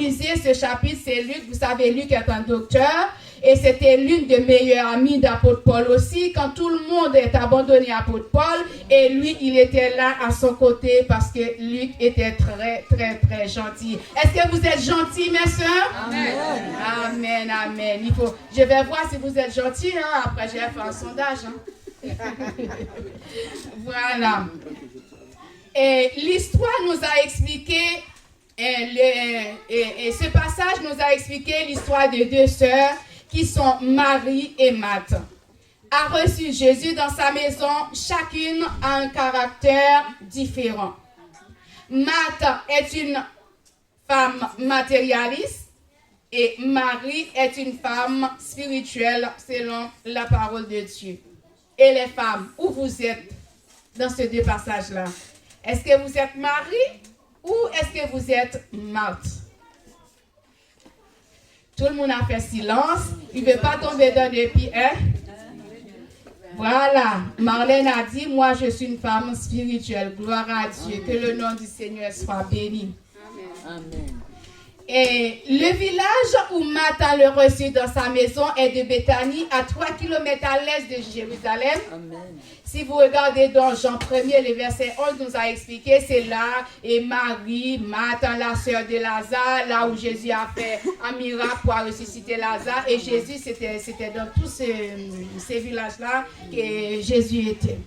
lisez ce chapitre, c'est Luc. Vous savez, Luc est un docteur. Et c'était l'une des meilleures amies d'apôtre Paul aussi. Quand tout le monde est abandonné à apôtre Paul, et lui, il était là à son côté parce que Luc était très, très, très gentil. Est-ce que vous êtes gentils, mes soeurs? Amen. Amen, amen. Je vais voir si vous êtes gentils. Hein? Après, je vais faire un sondage. Hein? Voilà. Et l'histoire nous a expliqué, et ce passage nous a expliqué l'histoire de deux sœurs qui sont Marie et Marthe, a reçu Jésus dans sa maison. Chacune a un caractère différent. Marthe est une femme matérialiste et Marie est une femme spirituelle selon la parole de Dieu. Et les femmes, où vous êtes dans ces deux passages-là? Est-ce que vous êtes Marie ou est-ce que vous êtes Marthe? Tout le monde a fait silence. Il ne veut pas tomber dans des pieds. Hein? Voilà. Marlène a dit, moi je suis une femme spirituelle. Gloire à Dieu. Que le nom du Seigneur soit béni. Amen. Et le village où Marthe a le reçu dans sa maison est de Béthanie, à 3 km à l'est de Jérusalem. Amen. Si vous regardez dans Jean 1er, le verset 11 nous a expliqué, c'est là, et Marie, Marthe, la sœur de Lazare, là où Jésus a fait un miracle pour ressusciter Lazare. Et Jésus, c'était dans tous ces villages-là que Jésus était.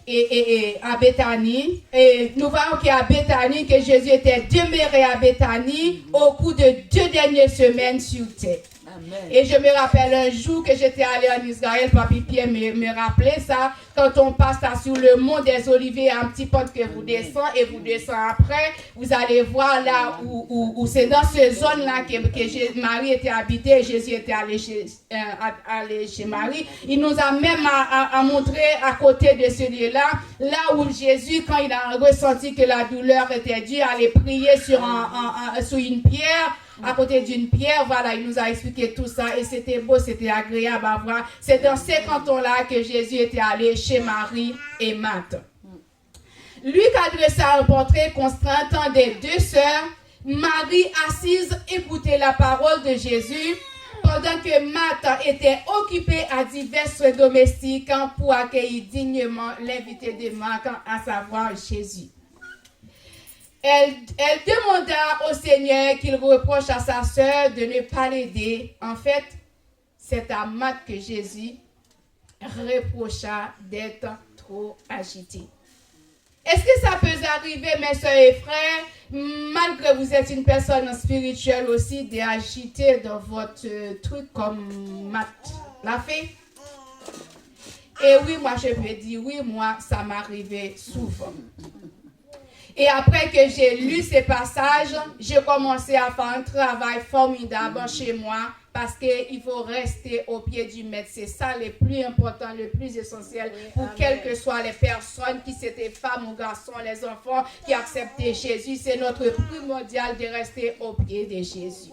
Et à Béthanie, et nous voyons qu'à Béthanie, que Jésus était demeuré à Béthanie au cours de 2 dernières semaines sur terre. Amen. Et je me rappelle un jour que j'étais allée en Israël, Papi Pierre me rappelait ça, quand on passe là sur le mont des Oliviers, un petit pont que vous descendez et vous descendez après, vous allez voir là où c'est dans cette zone-là que Marie était habitée et Jésus était allé chez Marie. Il nous a même à montrer à côté de ce lieu-là, là où Jésus, quand il a ressenti que la douleur était due, allait prier sur une pierre. À côté d'une pierre, voilà, il nous a expliqué tout ça et c'était beau, c'était agréable à voir. C'est dans ces cantons-là que Jésus était allé chez Marie et Marthe. Luc adressa un portrait constant des deux sœurs, Marie assise, écoutait la parole de Jésus, pendant que Marthe était occupée à divers domestiques pour accueillir dignement l'invité de Marthe, à savoir Jésus. Elle demanda au Seigneur qu'il reproche à sa sœur de ne pas l'aider. En fait, c'est à Marthe que Jésus reprocha d'être trop agitée. Est-ce que ça peut arriver, mes soeurs et frères, malgré que vous êtes une personne spirituelle aussi, d'agiter dans votre truc comme Marthe l'a fait? Et oui, moi je peux dire, oui, moi ça m'arrivait souvent. Et après que j'ai lu ces passages, j'ai commencé à faire un travail formidable chez moi parce qu'il faut rester au pied du maître. C'est ça le plus important, le plus essentiel pour quelles que soient les personnes, qui c'était femmes ou garçons, les enfants qui acceptaient Jésus. C'est notre primordial de rester au pied de Jésus.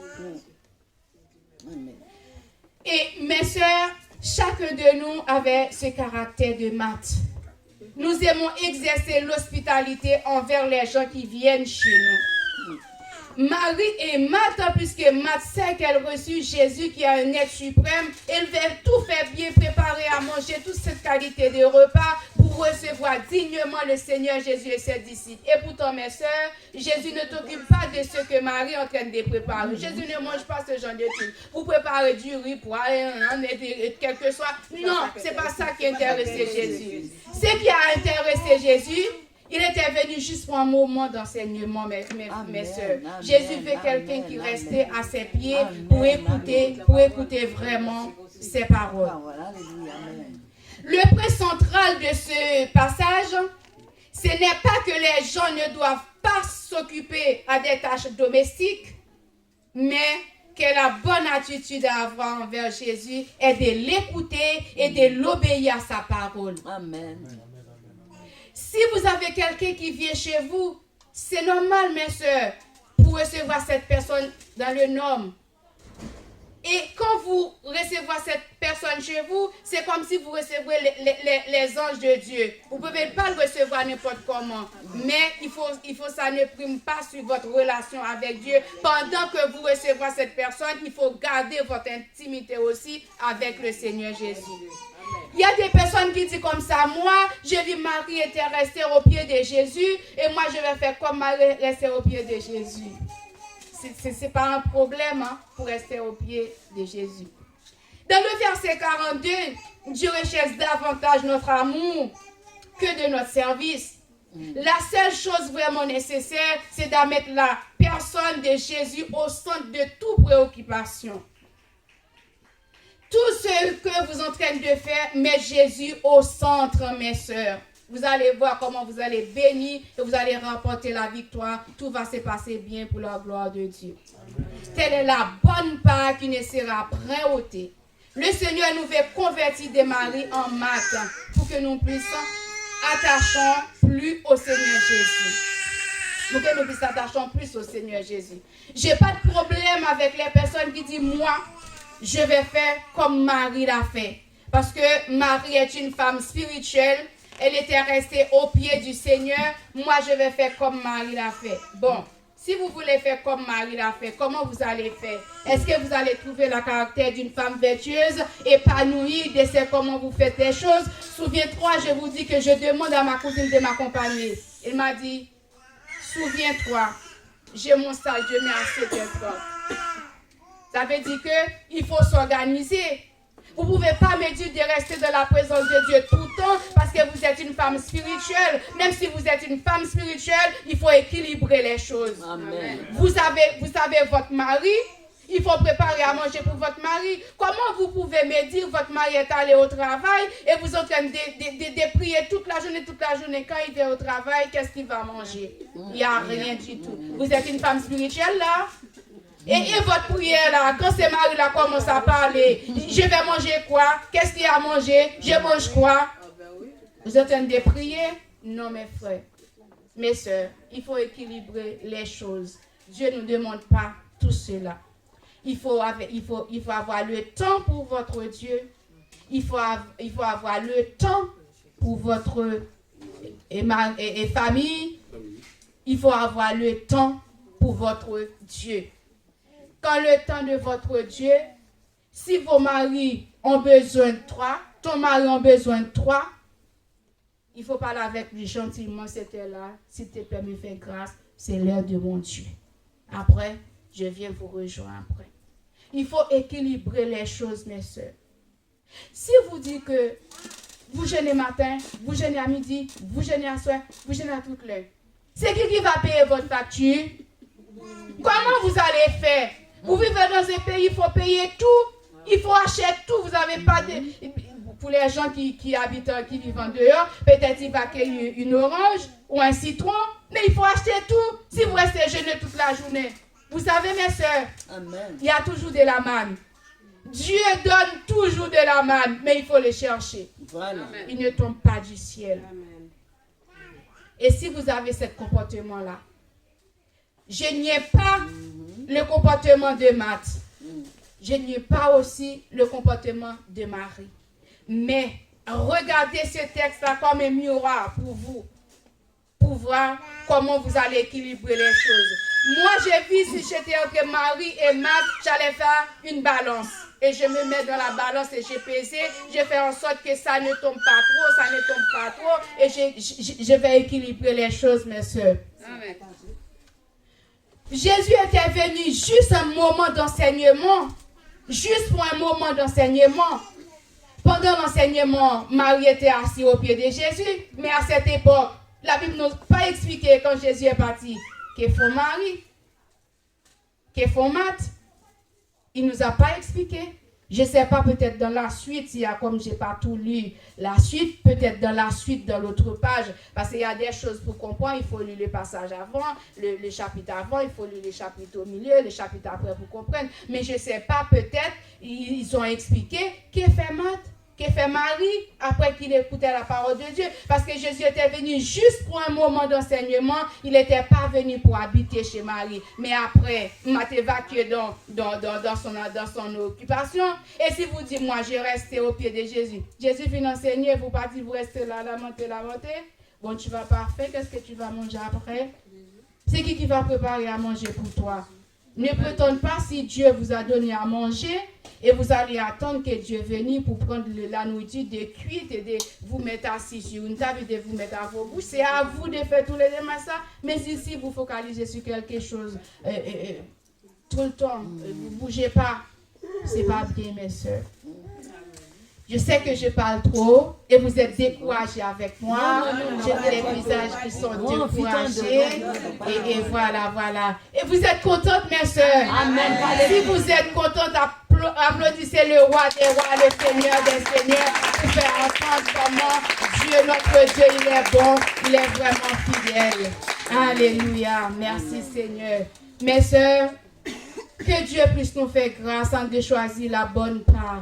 Et mes soeurs, chacun de nous avait ce caractère de Marthe. Nous aimons exercer l'hospitalité envers les gens qui viennent chez nous. Marie et Marthe, puisque Marthe sait qu'elle reçut Jésus qui est un être suprême, elle va tout faire bien, préparer à manger toute cette qualité de repas pour recevoir dignement le Seigneur Jésus et ses disciples. Et pourtant, mes soeurs, Jésus ne t'occupe pas de ce que Marie est en train de préparer. Jésus ne mange pas ce genre de trucs. Vous préparez du riz pour aller, quel que soit. Non, c'est pas ça qui intéressait Jésus. Ce qui a intéressé Jésus, il était venu juste pour un moment d'enseignement, mes soeurs. Jésus veut quelqu'un qui restait à ses pieds pour écouter vraiment ses paroles. Le point central de ce passage, ce n'est pas que les gens ne doivent pas s'occuper à des tâches domestiques, mais que la bonne attitude à avoir envers Jésus est de l'écouter et de l'obéir à sa parole. Amen. Si vous avez quelqu'un qui vient chez vous, c'est normal, mes soeurs, pour recevoir cette personne dans le nom. Et quand vous recevez cette personne chez vous, c'est comme si vous recevez les anges de Dieu. Vous ne pouvez pas le recevoir n'importe comment. Mais il faut ça ne prime pas sur votre relation avec Dieu. Pendant que vous recevez cette personne, il faut garder votre intimité aussi avec le Seigneur Jésus. Il y a des personnes qui disent comme ça, moi, j'ai vu Marie était restée au pied de Jésus et moi, je vais faire comme Marie rester au pied de Jésus. Ce n'est pas un problème pour rester au pied de Jésus. Dans le verset 42, Dieu recherche davantage notre amour que de notre service. La seule chose vraiment nécessaire, c'est de mettre la personne de Jésus au centre de toute préoccupation. Tout ce que vous êtes en train de faire, mettez Jésus au centre, mes sœurs. Vous allez voir comment vous allez bénir et vous allez remporter la victoire. Tout va se passer bien pour la gloire de Dieu. Telle est la bonne part qui ne sera point ôtée. Le Seigneur nous veut convertir des maris en maths pour que nous puissions attacher plus au Seigneur Jésus. Pour que nous puissions attacher plus au Seigneur Jésus. Je n'ai pas de problème avec les personnes qui disent, moi, je vais faire comme Marie l'a fait. Parce que Marie est une femme spirituelle. Elle était restée au pied du Seigneur. Moi, je vais faire comme Marie l'a fait. Bon, si vous voulez faire comme Marie l'a fait, comment vous allez faire? Est-ce que vous allez trouver le caractère d'une femme vertueuse, épanouie, de ce comment vous faites les choses? Souviens-toi, je vous dis que je demande à ma cousine de m'accompagner. Elle m'a dit, souviens-toi, j'ai mon stage demain à 7h30. Ça veut dire qu'il faut s'organiser. Vous ne pouvez pas me dire de rester dans la présence de Dieu tout le temps parce que vous êtes une femme spirituelle. Même si vous êtes une femme spirituelle, il faut équilibrer les choses. Amen. Vous savez votre mari, il faut préparer à manger pour votre mari. Comment vous pouvez me dire votre mari est allé au travail et vous êtes en train de prier toute la journée. Quand il vient au travail, qu'est-ce qu'il va manger? Il n'y a rien du tout. Vous êtes une femme spirituelle là? Et votre prière là, quand ce mari là commence à parler, je vais manger quoi? Qu'est-ce qu'il y a à manger? Je mange quoi? Vous êtes en train de prier? Non mes frères, mes soeurs, il faut équilibrer les choses. Dieu ne nous demande pas tout cela. Il faut avoir le temps pour votre Dieu. Il faut avoir le temps pour votre famille. Il faut avoir le temps pour votre Dieu. Quand le temps de votre Dieu, si vos maris ont besoin de toi, ton mari a besoin de toi, il faut parler avec lui gentiment, c'était là, s'il te plaît, me fais grâce, c'est l'heure de mon Dieu. Après, je viens vous rejoindre après. Il faut équilibrer les choses, mes soeurs. Si vous dites que vous jeûnez matin, vous jeûnez à midi, vous jeûnez à soir, vous jeûnez à toute l'heure, c'est qui va payer votre facture? Comment vous allez faire? Vous vivez dans un pays, il faut payer tout. Il faut acheter tout. Vous n'avez pas de... Pour les gens qui habitent, qui vivent en dehors, peut-être il va cueillir une orange ou un citron, mais il faut acheter tout. Si vous restez jeûneux toute la journée. Vous savez, mes soeurs, il y a toujours de la manne. Dieu donne toujours de la manne, mais il faut le chercher. Voilà. Il ne tombe pas du ciel. Amen. Et si vous avez ce comportement-là, je n'ai pas le comportement de Matt. Je n'ai pas aussi le comportement de Marie. Mais regardez ce texte-là comme un miroir pour vous. Pour voir comment vous allez équilibrer les choses. Moi, j'ai vu si j'étais entre Marie et Matt, j'allais faire une balance. Et je me mets dans la balance et j'ai pesé. Je fais en sorte que ça ne tombe pas trop, Et je vais équilibrer les choses, mes soeurs. Amen. Jésus était venu juste un moment d'enseignement. Juste pour un moment d'enseignement. Pendant l'enseignement, Marie était assise au pied de Jésus. Mais à cette époque, la Bible n'a pas expliqué quand Jésus est parti. Qu'est-ce que Marie? Qu'est-ce que Matt? Il ne nous a pas expliqué. Je ne sais pas, peut-être dans la suite, il y a comme je n'ai pas tout lu, la suite, peut-être dans la suite, dans l'autre page, parce qu'il y a des choses pour comprendre, il faut lire le passage avant, le chapitre avant, il faut lire le chapitre au milieu, le chapitre après pour comprendre. Mais je ne sais pas, peut-être, ils ont expliqué qu'est-ce que fait Matt? que fait Marie après qu'il écoutait la parole de Dieu. Parce que Jésus était venu juste pour un moment d'enseignement. Il n'était pas venu pour habiter chez Marie. Mais après, il m'a évacué dans son occupation. Et si vous dites, moi, je restais au pied de Jésus. Jésus vient enseigner, vous partez, vous restez là, lamenter. Bon, tu vas parfait, qu'est-ce que tu vas manger après? C'est qui va préparer à manger pour toi? Ne prétendez pas si Dieu vous a donné à manger et vous allez attendre que Dieu vienne pour prendre la nourriture de cuite et de vous mettre assis sur une table et de vous mettre à vos bouches. C'est à vous de faire tous les démarches ça. Mais ici, vous focalisez sur quelque chose tout le temps. Vous ne bougez pas. Ce n'est pas bien, mes soeurs. Je sais que je parle trop et vous êtes découragés avec moi. J'ai des visages qui sont découragés. Et voilà. Et vous êtes contentes, mes soeurs. Amen. Si vous êtes contentes, applaudissez le roi des rois, le Seigneur des seigneurs, pour faire entendre comment Dieu, notre Dieu, il est bon, il est vraiment fidèle. Alléluia. Merci, Seigneur. Mes soeurs, que Dieu puisse nous faire grâce en de choisir la bonne part.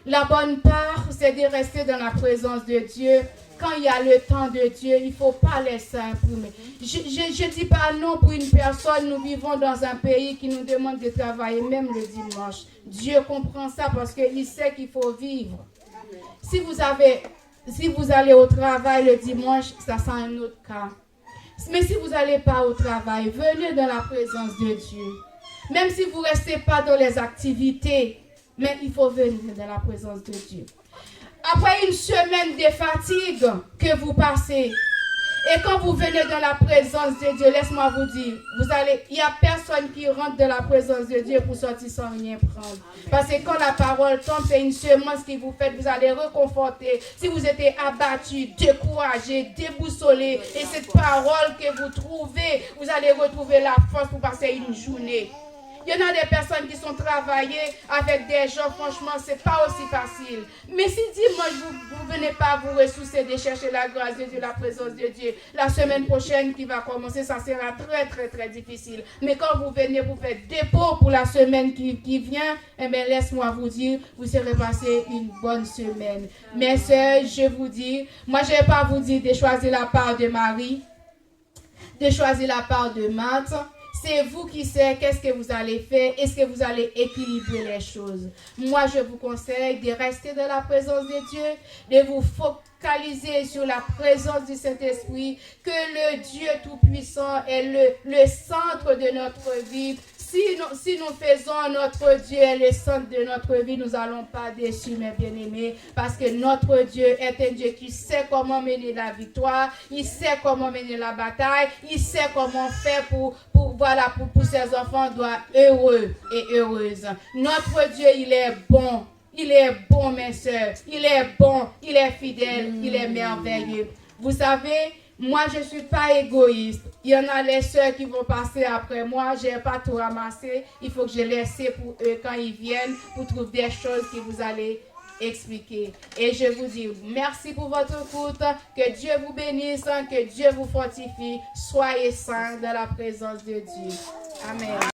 La bonne part, c'est de rester dans la présence de Dieu. Quand il y a le temps de Dieu, il ne faut pas laisser imprimer. Je ne dis pas non pour une personne. Nous vivons dans un pays qui nous demande de travailler même le dimanche. Dieu comprend ça parce qu'il sait qu'il faut vivre. Si vous allez au travail le dimanche, ça sent un autre cas. Mais si vous n'allez pas au travail, venez dans la présence de Dieu. Même si vous ne restez pas dans les activités, mais il faut venir dans la présence de Dieu. Après une semaine de fatigue que vous passez, et quand vous venez dans la présence de Dieu, laisse-moi vous dire, il n'y a personne qui rentre dans la présence de Dieu pour sortir sans rien prendre. Parce que quand la parole tombe, c'est une semence qui vous fait, vous allez reconforter. Si vous êtes abattu, découragé, déboussolé, et cette parole que vous trouvez, vous allez retrouver la force pour passer une journée. Il y en a des personnes qui sont travaillées avec des gens, franchement, ce n'est pas aussi facile. Mais si dimanche, vous ne venez pas vous ressourcer de chercher la grâce de Dieu, la présence de Dieu, la semaine prochaine qui va commencer, ça sera très, très, très difficile. Mais quand vous venez, vous faites dépôt pour la semaine qui vient, eh bien, laisse-moi vous dire, vous serez passé une bonne semaine. Mes sœurs, je vous dis, moi, je ne vais pas vous dire de choisir la part de Marie, de choisir la part de Marthe. C'est vous qui savez qu'est-ce que vous allez faire, est-ce que vous allez équilibrer les choses. Moi, je vous conseille de rester dans la présence de Dieu, de vous focaliser sur la présence du Saint-Esprit, que le Dieu Tout-Puissant est le centre de notre vie. Si nous faisons notre Dieu le centre de notre vie, nous n'allons pas déçus, mes bien-aimés, parce que notre Dieu est un Dieu qui sait comment mener la victoire, il sait comment mener la bataille, il sait comment faire pour ses enfants doivent heureux et heureuses. Notre Dieu, il est bon. Il est bon, mes soeurs. Il est bon, il est fidèle, il est merveilleux. Vous savez, moi, je ne suis pas égoïste. Il y en a les soeurs qui vont passer après moi. Je n'ai pas tout ramassé. Il faut que je laisse pour eux quand ils viennent pour trouver des choses que vous allez expliquer. Et je vous dis merci pour votre écoute. Que Dieu vous bénisse, que Dieu vous fortifie. Soyez saints dans la présence de Dieu. Amen.